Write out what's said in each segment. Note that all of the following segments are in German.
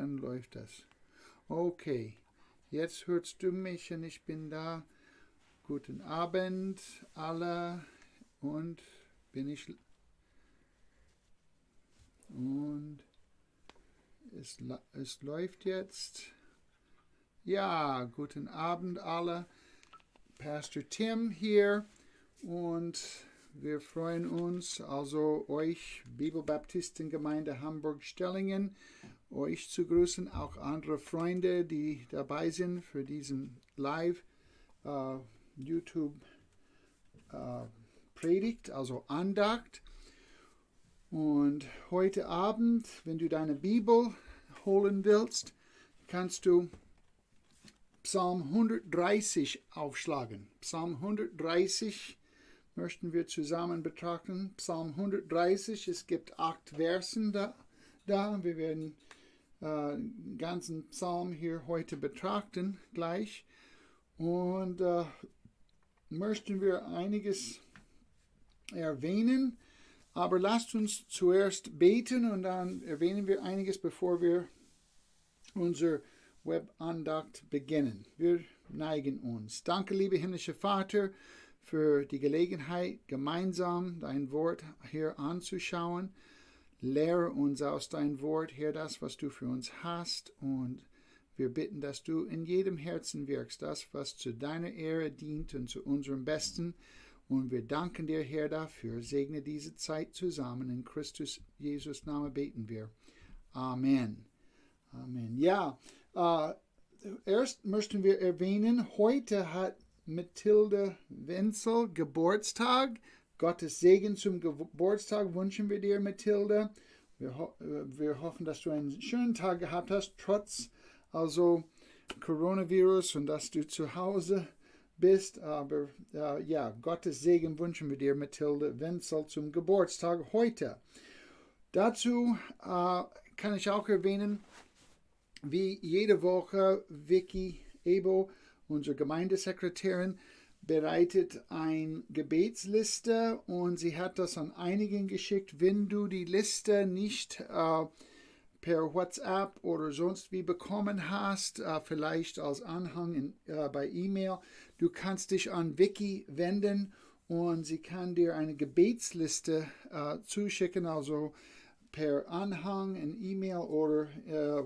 dann läuft das. Okay, jetzt hörst du mich und ich bin da. Guten Abend alle und es läuft jetzt. Ja, guten Abend alle. Pastor Tim hier und wir freuen uns, also euch, Bibel Baptisten Gemeinde Hamburg-Stellingen, euch zu grüßen, auch andere Freunde, die dabei sind für diesen Live YouTube Predigt, also Andacht. Und heute Abend, wenn du deine Bibel holen willst, kannst du Psalm 130 aufschlagen. Psalm 130 möchten wir zusammen betrachten. Psalm 130, es gibt 8 Versen da. Wir werden den ganzen Psalm hier heute betrachten gleich. Und möchten wir einiges erwähnen. Aber lasst uns zuerst beten und dann erwähnen wir einiges, bevor wir unser Webandacht beginnen. Wir neigen uns. Danke, lieber himmlischer Vater, für die Gelegenheit, gemeinsam dein Wort hier anzuschauen. Lehre uns aus dein Wort, Herr, das, was du für uns hast. Und wir bitten, dass du in jedem Herzen wirkst, das, was zu deiner Ehre dient und zu unserem Besten. Und wir danken dir, Herr, dafür. Segne diese Zeit zusammen. In Christus Jesus' Namen beten wir. Amen. Amen. Ja, erst möchten wir erwähnen, heute hat Mathilde Wenzel Geburtstag. Gottes Segen zum Geburtstag wünschen wir dir, Mathilde. Wir hoffen, dass du einen schönen Tag gehabt hast, trotz also Coronavirus und dass du zu Hause bist. Aber ja, Gottes Segen wünschen wir dir, Mathilde Wenzel, zum Geburtstag heute. Dazu kann ich auch erwähnen, wie jede Woche, Vicky Ebo, unsere Gemeindesekretärin, bereitet eine Gebetsliste und sie hat das an einigen geschickt. Wenn du die Liste nicht per WhatsApp oder sonst wie bekommen hast, vielleicht als Anhang bei E-Mail, du kannst dich an Vicky wenden und sie kann dir eine Gebetsliste zuschicken, also per Anhang in E-Mail oder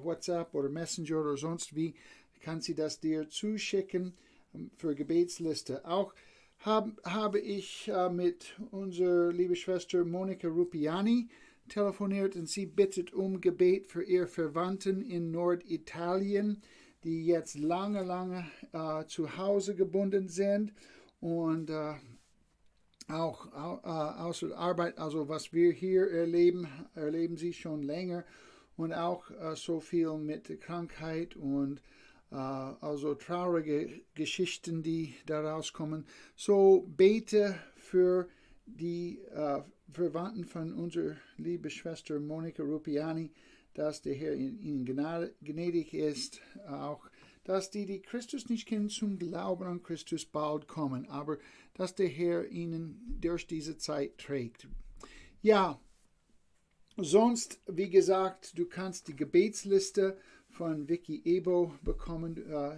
WhatsApp oder Messenger oder sonst wie, kann sie das dir zuschicken für Gebetsliste. Auch habe ich mit unserer lieben Schwester Monika Rupiani telefoniert und sie bittet um Gebet für ihre Verwandten in Norditalien, die jetzt lange zu Hause gebunden sind und auch außer Arbeit, also was wir hier erleben sie schon länger und auch so viel mit Krankheit und also traurige Geschichten, die daraus kommen. So bete für die Verwandten von unserer lieben Schwester Monika Rupiani, dass der Herr ihnen gnädig ist, auch dass die Christus nicht kennen, zum Glauben an Christus bald kommen, aber dass der Herr ihnen durch diese Zeit trägt. Ja, sonst, wie gesagt, du kannst die Gebetsliste von Vicky Ebo bekommen.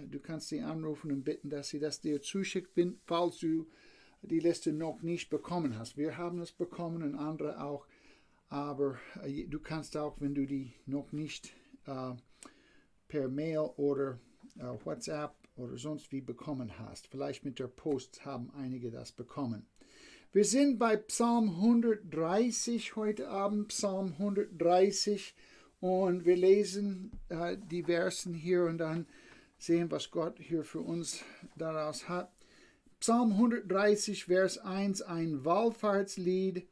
Du kannst sie anrufen und bitten, dass sie das dir zuschickt, falls du die Liste noch nicht bekommen hast. Wir haben es bekommen und andere auch, aber du kannst auch, wenn du die noch nicht per Mail oder WhatsApp oder sonst wie bekommen hast. Vielleicht mit der Post haben einige das bekommen. Wir sind bei Psalm 130 heute Abend, Psalm 130, und wir lesen die Versen hier und dann sehen, was Gott hier für uns daraus hat. Psalm 130, Vers 1, ein Wallfahrtslied.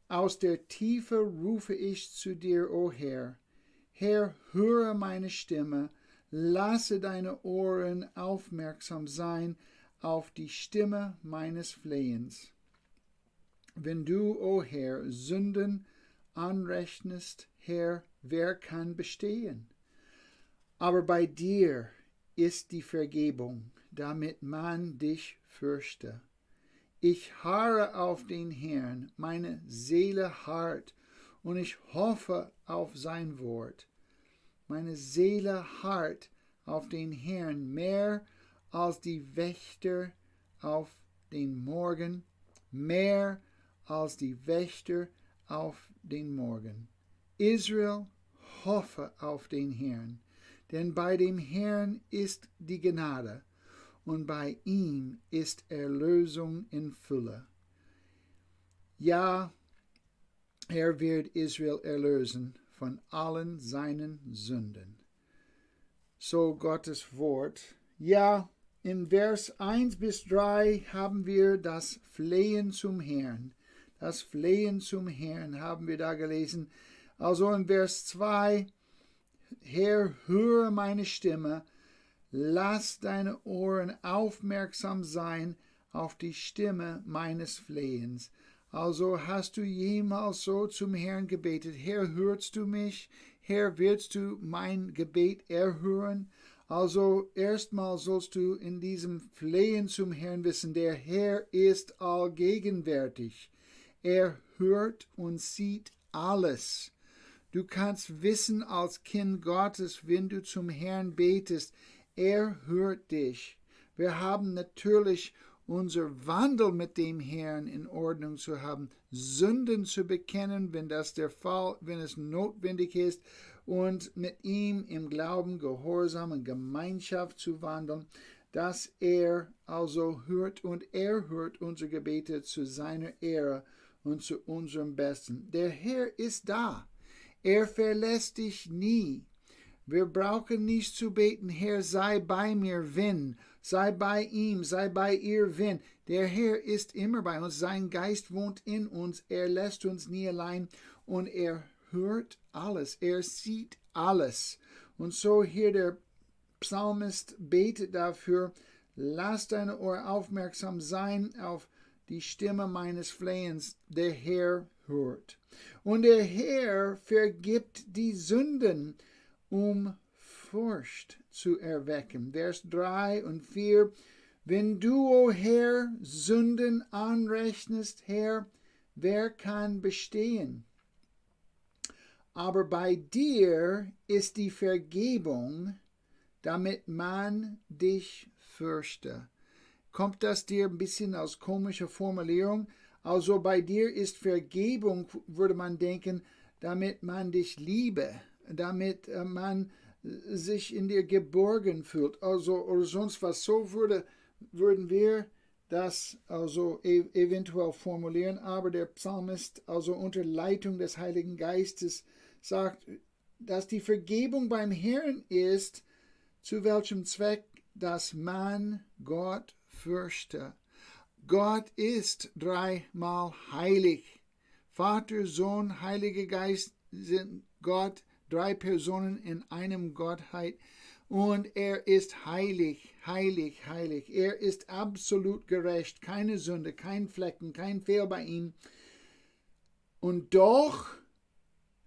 Aus der Tiefe rufe ich zu dir, o Herr. Herr, höre meine Stimme. Lasse deine Ohren aufmerksam sein auf die Stimme meines Flehens. Wenn du, o Herr, Sünden anrechnest, Herr, wer kann bestehen? Aber bei dir ist die Vergebung, damit man dich fürchte. Ich harre auf den Herrn, meine Seele harrt, und ich hoffe auf sein Wort. meine Seele harrt auf den Herrn, mehr als die Wächter auf den Morgen, mehr als die Wächter auf den Morgen. Israel, hoffe auf den Herrn, denn bei dem Herrn ist die Gnade, und bei ihm ist Erlösung in Fülle. Ja, er wird Israel erlösen von allen seinen Sünden. So Gottes Wort. Ja, in Vers 1 bis 3 haben wir das Flehen zum Herrn. Das Flehen zum Herrn haben wir da gelesen. Also in Vers 2, Herr, höre meine Stimme, lass deine Ohren aufmerksam sein auf die Stimme meines Flehens. Also hast du jemals so zum Herrn gebetet, Herr, hörst du mich? Herr, willst du mein Gebet erhören? Also erstmal sollst du in diesem Flehen zum Herrn wissen, der Herr ist allgegenwärtig. Er hört und sieht alles. Du kannst wissen als Kind Gottes, wenn du zum Herrn betest, er hört dich. Wir haben natürlich unser Wandel mit dem Herrn in Ordnung zu haben, Sünden zu bekennen, wenn das der Fall, wenn es notwendig ist, und mit ihm im Glauben, Gehorsam und Gemeinschaft zu wandeln, dass er also hört und er hört unsere Gebete zu seiner Ehre und zu unserem Besten. Der Herr ist da. Er verlässt dich nie. Wir brauchen nicht zu beten, Herr, sei bei mir, wenn, sei bei ihm, sei bei ihr, wenn. Der Herr ist immer bei uns, sein Geist wohnt in uns, er lässt uns nie allein und er hört alles, er sieht alles. Und so hier der Psalmist betet dafür, lass deine Ohren aufmerksam sein auf die Stimme meines Flehens, der Herr hört. Und der Herr vergibt die Sünden, Furcht zu erwecken. Vers 3 und 4. Wenn du, o Herr, Sünden anrechnest, Herr, wer kann bestehen? Aber bei dir ist die Vergebung, damit man dich fürchte. Kommt das dir ein bisschen als komische Formulierung? Also bei dir ist Vergebung, würde man denken, damit man dich liebe, damit man sich in dir geborgen fühlt. Also oder sonst was. So würden wir das also eventuell formulieren, aber der Psalmist, also unter Leitung des Heiligen Geistes, sagt, dass die Vergebung beim Herrn ist, zu welchem Zweck, dass man Gott fürchte. Gott ist dreimal heilig. Vater, Sohn, Heiliger Geist sind Gott, drei Personen in einem Gottheit. Und er ist heilig, heilig, heilig. Er ist absolut gerecht. Keine Sünde, kein Flecken, kein Fehl bei ihm. Und doch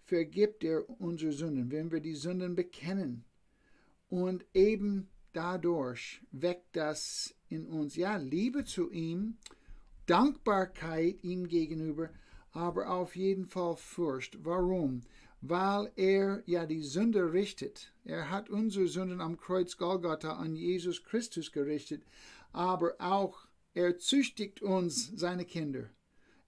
vergibt er unsere Sünden, wenn wir die Sünden bekennen. Und eben dadurch weckt das in uns, ja, Liebe zu ihm, Dankbarkeit ihm gegenüber, aber auf jeden Fall Furcht. Warum? Weil er ja die Sünde richtet. Er hat unsere Sünden am Kreuz Golgatha an Jesus Christus gerichtet, aber auch er züchtigt uns, seine Kinder.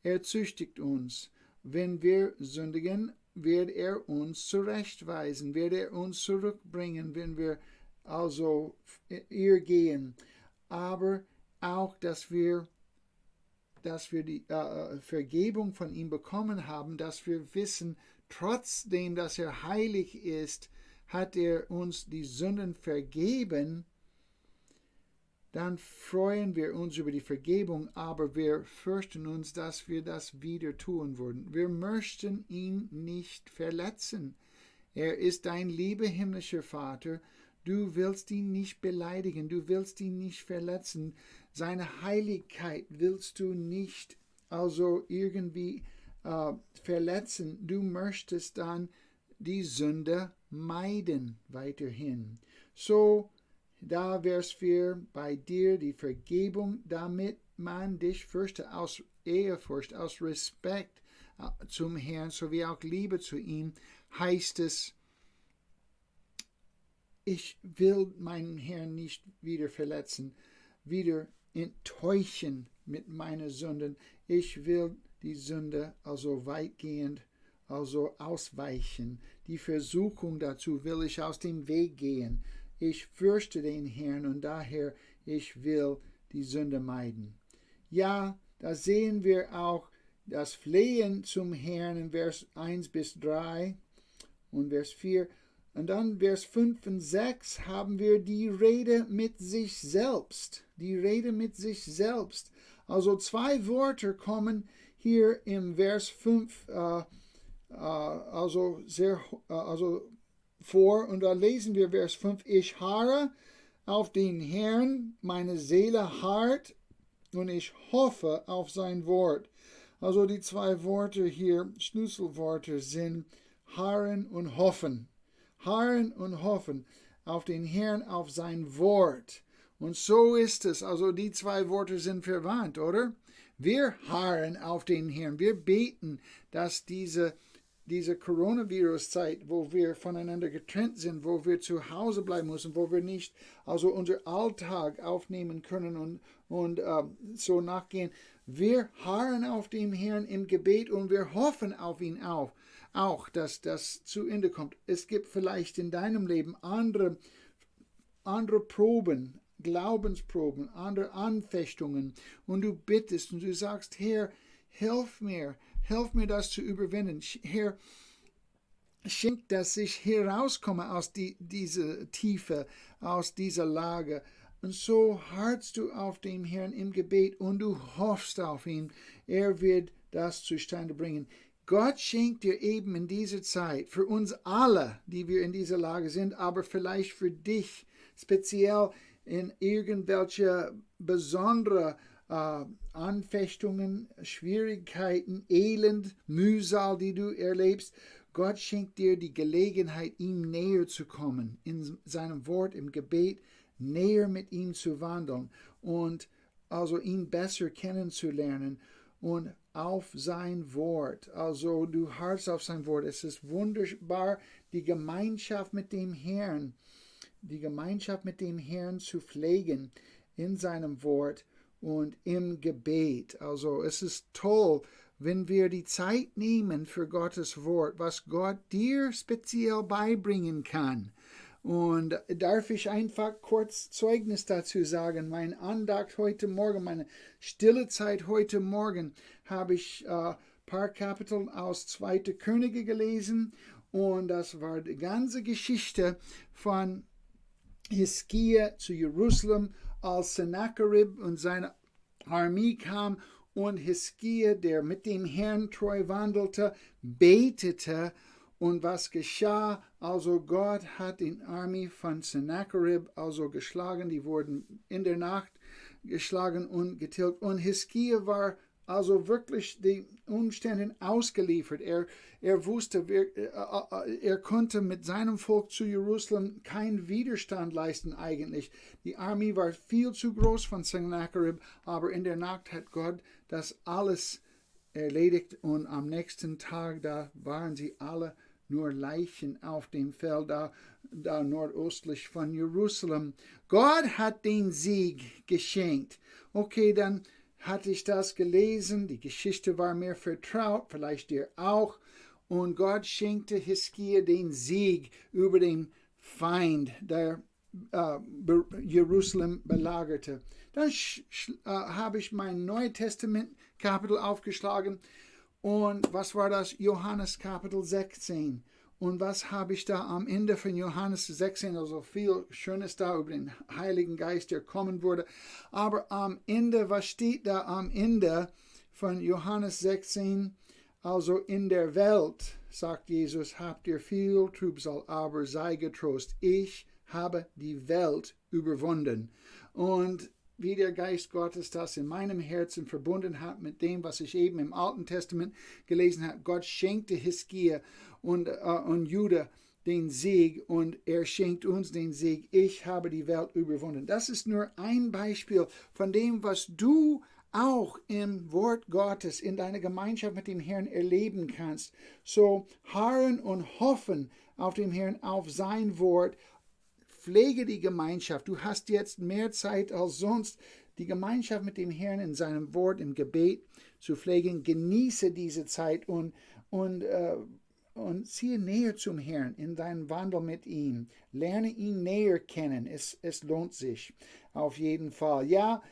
Er züchtigt uns. Wenn wir sündigen, wird er uns zurechtweisen, wird er uns zurückbringen, wenn wir also ihr gehen. Aber auch, dass wir die Vergebung von ihm bekommen haben, dass wir wissen, trotzdem, dass er heilig ist, hat er uns die Sünden vergeben, dann freuen wir uns über die Vergebung, aber wir fürchten uns, dass wir das wieder tun würden. Wir möchten ihn nicht verletzen. Er ist dein lieber himmlischer Vater. Du willst ihn nicht beleidigen, du willst ihn nicht verletzen. Seine Heiligkeit willst du nicht also irgendwie verletzen. Du möchtest dann die Sünde meiden weiterhin. So, da Vers 4, bei dir die Vergebung, damit man dich fürchte aus Ehrfurcht, aus Respekt zum Herrn, sowie auch Liebe zu ihm, heißt es, ich will meinen Herrn nicht wieder verletzen, wieder enttäuschen mit meinen Sünden. Ich will die Sünde also weitgehend also ausweichen. Die Versuchung dazu will ich aus dem Weg gehen. Ich fürchte den Herrn und daher ich will die Sünde meiden. Ja, da sehen wir auch das Flehen zum Herrn in Vers 1 bis 3 und Vers 4. Und dann Vers 5 und 6 haben wir die Rede mit sich selbst. Die Rede mit sich selbst. Also 2 Worte kommen hier im Vers 5 vor. Und da lesen wir Vers 5. Ich harre auf den Herrn, meine Seele harrt und ich hoffe auf sein Wort. Also die 2 Worte hier, Schlüsselworte sind harren und hoffen. Harren und hoffen auf den Herrn, auf sein Wort. Und so ist es. Also die 2 Worte sind verwandt, oder? Wir harren auf den Herrn. Wir beten, dass diese Coronavirus-Zeit, wo wir voneinander getrennt sind, wo wir zu Hause bleiben müssen, wo wir nicht also unser Alltag aufnehmen können und so nachgehen. Wir harren auf den Herrn im Gebet und wir hoffen auf ihn auch, dass das zu Ende kommt. Es gibt vielleicht in deinem Leben andere Proben, Glaubensproben, andere Anfechtungen und du bittest und du sagst, Herr, hilf mir das zu überwinden. Herr, schenk, dass ich herauskomme aus dieser Tiefe, aus dieser Lage. Und so harrst du auf den Herrn im Gebet und du hoffst auf ihn. Er wird das zustande bringen. Gott schenkt dir eben in dieser Zeit, für uns alle, die wir in dieser Lage sind, aber vielleicht für dich speziell in irgendwelche besondere Anfechtungen, Schwierigkeiten, Elend, Mühsal, die du erlebst. Gott schenkt dir die Gelegenheit, ihm näher zu kommen, in seinem Wort, im Gebet, näher mit ihm zu wandeln und also ihn besser kennenzulernen und auf sein Wort. Also du harrst auf sein Wort. Es ist wunderbar, die Gemeinschaft mit dem Herrn zu pflegen in seinem Wort und im Gebet. Also es ist toll, wenn wir die Zeit nehmen für Gottes Wort, was Gott dir speziell beibringen kann. Und darf ich einfach kurz Zeugnis dazu sagen? Mein Andacht heute Morgen, meine stille Zeit heute Morgen, habe ich paar Kapitel aus 2. Könige gelesen. Und das war die ganze Geschichte von Hiskia zu Jerusalem, als Sennacherib und seine Armee kam. Und Hiskia, der mit dem Herrn treu wandelte, betete. Und was geschah? Also Gott hat die Armee von Sennacherib also geschlagen. Die wurden in der Nacht geschlagen und getilgt. Und Hiskia war also wirklich den Umständen ausgeliefert. Er wusste, er konnte mit seinem Volk zu Jerusalem keinen Widerstand leisten eigentlich. Die Armee war viel zu groß von Sennacherib, aber in der Nacht hat Gott das alles erledigt und am nächsten Tag, da waren sie alle nur Leichen auf dem Feld, da nordöstlich von Jerusalem. Gott hat den Sieg geschenkt. Okay, dann hatte ich das gelesen, die Geschichte war mir vertraut, vielleicht dir auch, und Gott schenkte Hiskia den Sieg über den Feind, der Jerusalem belagerte. Dann habe ich mein Neues Testament Kapitel aufgeschlagen und was war das? Johannes Kapitel 16. Und was habe ich da am Ende von Johannes 16? Also viel Schönes da über den Heiligen Geist, der kommen wurde. Aber am Ende, was steht da am Ende von Johannes 16? Also in der Welt, sagt Jesus, habt ihr viel Trübsal, aber sei getrost. Ich habe die Welt überwunden. Und wie der Geist Gottes das in meinem Herzen verbunden hat mit dem, was ich eben im Alten Testament gelesen habe. Gott schenkte Hiskia und Juda den Sieg und er schenkt uns den Sieg. Ich habe die Welt überwunden. Das ist nur ein Beispiel von dem, was du auch im Wort Gottes, in deiner Gemeinschaft mit dem Herrn erleben kannst. So harren und hoffen auf den Herrn, auf sein Wort, pflege die Gemeinschaft. Du hast jetzt mehr Zeit als sonst, die Gemeinschaft mit dem Herrn in seinem Wort, im Gebet zu pflegen. Genieße diese Zeit und ziehe näher zum Herrn in deinen Wandel mit ihm. Lerne ihn näher kennen. Es lohnt sich auf jeden Fall. Ja,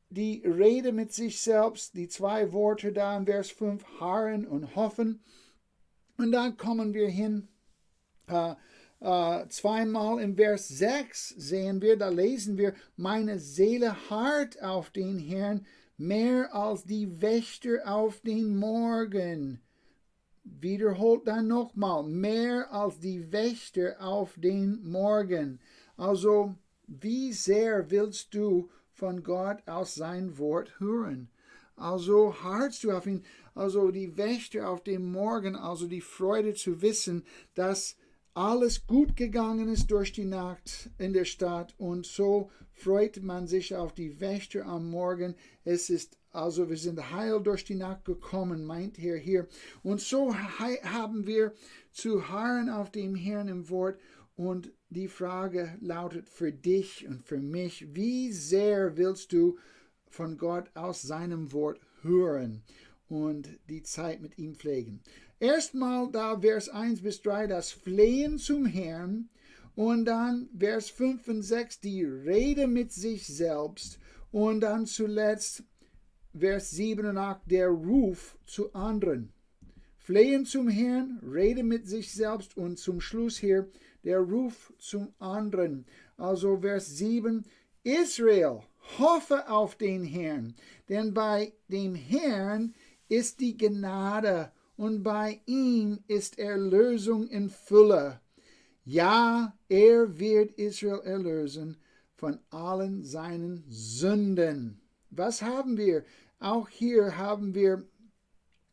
die Rede mit sich selbst, die 2 Worte da in Vers 5, harren und hoffen. Und dann kommen wir hin, zweimal im Vers 6 sehen wir, da lesen wir, meine Seele harrt auf den Herrn, mehr als die Wächter auf den Morgen. Wiederholt dann nochmal, mehr als die Wächter auf den Morgen. Also, wie sehr willst du von Gott aus sein Wort hören? Also harrst du auf ihn, also die Wächter auf dem Morgen, also die Freude zu wissen, dass alles gut gegangen ist durch die Nacht in der Stadt und so freut man sich auf die Wächter am Morgen. Es ist also, wir sind heil durch die Nacht gekommen, meint er hier. Und so haben wir zu harren auf dem Herrn im Wort. Und die Frage lautet für dich und für mich, wie sehr willst du von Gott aus seinem Wort hören und die Zeit mit ihm pflegen? Erstmal da Vers 1 bis 3 das Flehen zum Herrn und dann Vers 5 und 6 die Rede mit sich selbst und dann zuletzt Vers 7 und 8 der Ruf zu anderen. Flehen zum Herrn, Rede mit sich selbst und zum Schluss hier der Ruf zum anderen. Also Vers 7, Israel, hoffe auf den Herrn, denn bei dem Herrn ist die Gnade und bei ihm ist Erlösung in Fülle. Ja, er wird Israel erlösen von allen seinen Sünden. Was haben wir? Auch hier haben wir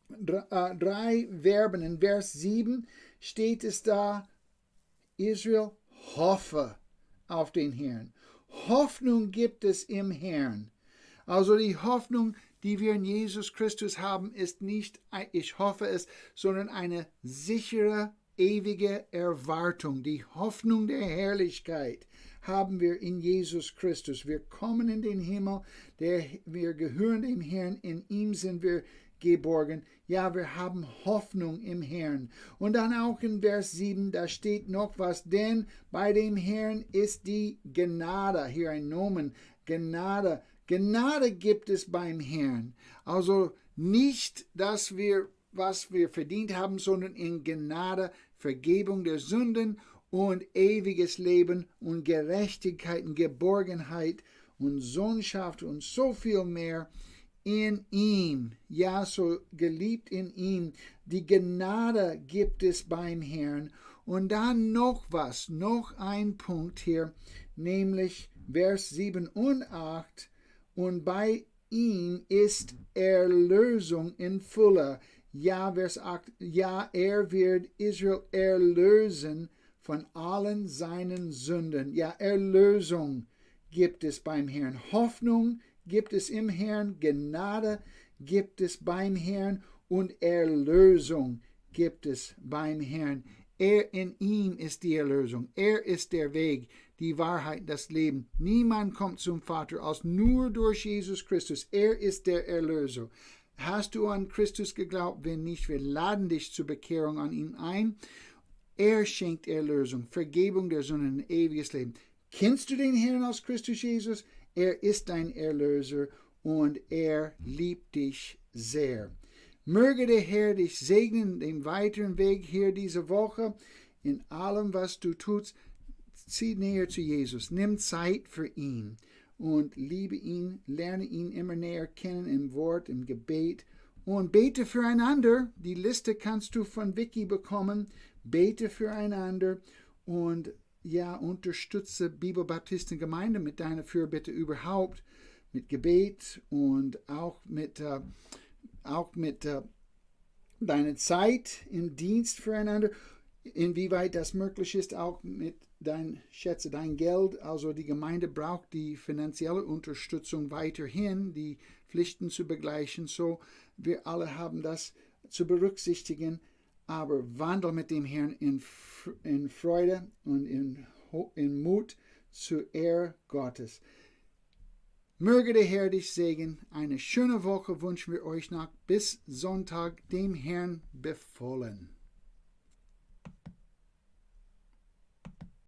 3 Verben. In Vers 7 steht es da, Israel hoffe auf den Herrn. Hoffnung gibt es im Herrn. Also die Hoffnung, die wir in Jesus Christus haben, ist nicht, ich hoffe es, sondern eine sichere, ewige Erwartung. Die Hoffnung der Herrlichkeit haben wir in Jesus Christus. Wir kommen in den Himmel, wir gehören dem Herrn, in ihm sind wir geborgen. Ja, wir haben Hoffnung im Herrn. Und dann auch in Vers 7, da steht noch was, denn bei dem Herrn ist die Gnade, hier ein Nomen, Gnade. Gnade gibt es beim Herrn. Also nicht, dass wir, was wir verdient haben, sondern in Gnade, Vergebung der Sünden und ewiges Leben und Gerechtigkeit und Geborgenheit und Sohnschaft und so viel mehr in ihm. Ja, so geliebt in ihm. Die Gnade gibt es beim Herrn. Und dann noch was, noch ein Punkt hier, nämlich Vers 7 und 8. Und bei ihm ist Erlösung in Fülle. Ja, Vers 8. Ja, er wird Israel erlösen von allen seinen Sünden. Ja, Erlösung gibt es beim Herrn. Hoffnung gibt es im Herrn. Gnade gibt es beim Herrn. Und Erlösung gibt es beim Herrn. In ihm ist die Erlösung. Er ist der Weg, die Wahrheit, das Leben. Niemand kommt zum Vater als nur durch Jesus Christus. Er ist der Erlöser. Hast du an Christus geglaubt? Wenn nicht, wir laden dich zur Bekehrung an ihn ein. Er schenkt Erlösung, Vergebung der Sünden und ewiges Leben. Kennst du den Herrn aus Christus Jesus? Er ist dein Erlöser und er liebt dich sehr. Möge der Herr dich segnen, den weiteren Weg hier diese Woche. In allem, was du tust, zieh näher zu Jesus. Nimm Zeit für ihn und liebe ihn, lerne ihn immer näher kennen im Wort, im Gebet und bete füreinander. Die Liste kannst du von Vicky bekommen. Bete füreinander und ja, unterstütze Bibel Baptisten Gemeinde mit deiner Fürbitte überhaupt, mit Gebet und auch mit deiner Zeit im Dienst füreinander, inwieweit das möglich ist, auch mit dein Geld. Also die Gemeinde braucht die finanzielle Unterstützung weiterhin, die Pflichten zu begleichen. So, wir alle haben das zu berücksichtigen, aber wandel mit dem Herrn in Freude und in in Mut zur Ehre Gottes. Möge der Herr dich segnen. Eine schöne Woche wünschen wir euch noch. Bis Sonntag, dem Herrn befohlen.